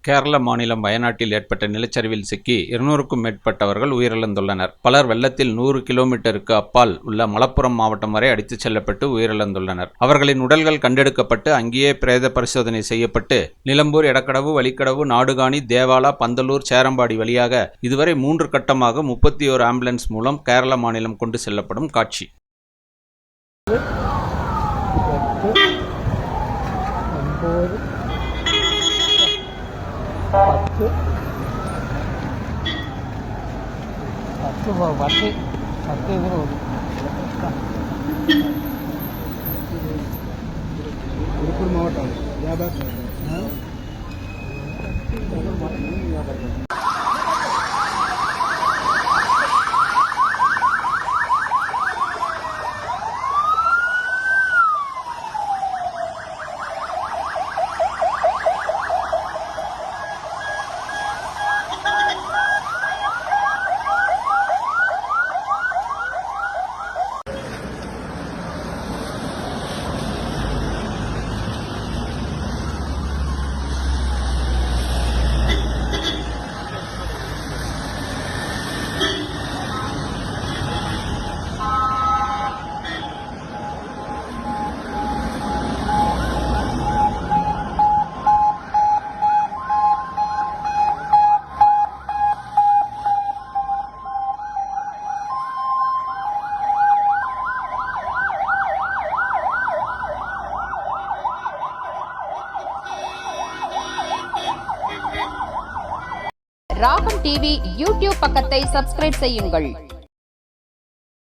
கேரள மாநிலம் வயநாட்டில் ஏற்பட்ட நிலச்சரிவில் சிக்கி 200க்கும் மேற்பட்டவர்கள் உயிரிழந்துள்ளனர். பலர் வெள்ளத்தில் 100 கிலோமீட்டருக்கு அப்பால் உள்ள மலப்புரம் மாவட்டம் வரை அடித்துச் செல்லப்பட்டு உயிரிழந்துள்ளனர். அவர்களின் உடல்கள் கண்டெடுக்கப்பட்டு அங்கேயே பிரேத பரிசோதனை செய்யப்பட்டு நிலம்பூர், எடக்கடவு, வலிக்கடவு, நாடுகாணி, தேவாலா, பந்தலூர், சேரம்பாடி வழியாக இதுவரை 3 கட்டமாக 31 ஆம்புலன்ஸ் மூலம் கேரள மாநிலம் கொண்டு செல்லப்படும் காட்சி. திருப்பூர் மாவட்டம் ராகம் டிவி யூடியூப் பக்கத்தை சப்ஸ்கிரைப் செய்யுங்கள்.